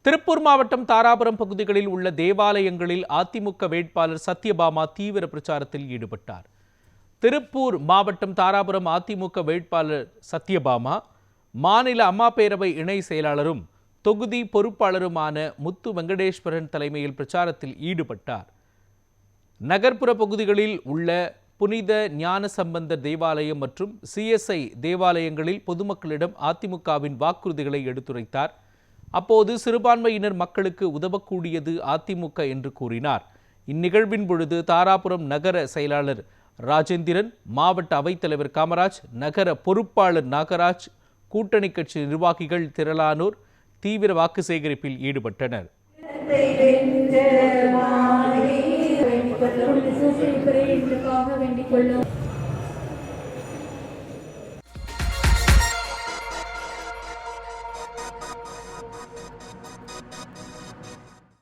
திருப்பூர் மாவட்டம் தாராபுரம் பகுதிகளில் உள்ள தேவாலயங்களில் அதிமுக வேட்பாளர் சத்யபாமா தீவிர பிரச்சாரத்தில் ஈடுபட்டார். திருப்பூர் மாவட்டம் தாராபுரம் அதிமுக வேட்பாளர் சத்யபாமா மாநில அம்மா பேரவை இணை செயலாளரும் தொகுதி பொறுப்பாளருமான முத்து வெங்கடேஸ்வரன் தலைமையில் பிரச்சாரத்தில் ஈடுபட்டார். நகர்ப்புற பகுதிகளில் உள்ள புனித ஞானசம்பந்தர் தேவாலயம் மற்றும் CSI தேவாலயங்களில் பொதுமக்களிடம் அதிமுகவின் வாக்குறுதிகளை எடுத்துரைத்தார். அப்போது சிறுபான்மையினர் மக்களுக்கு உதவக்கூடியது அதிமுக என்று கூறினார். இந்நிகழ்வின் பொழுது தாராபுரம் நகர செயலாளர் ராஜேந்திரன், மாவட்ட அவைத்தலைவர் காமராஜ், நகர பொறுப்பாளர் நாகராஜ், கூட்டணி கட்சி நிர்வாகிகள் திரளானோர் தீவிர வாக்கு சேகரிப்பில் ஈடுபட்டனர். வேண்டிக் கொள்ளும்.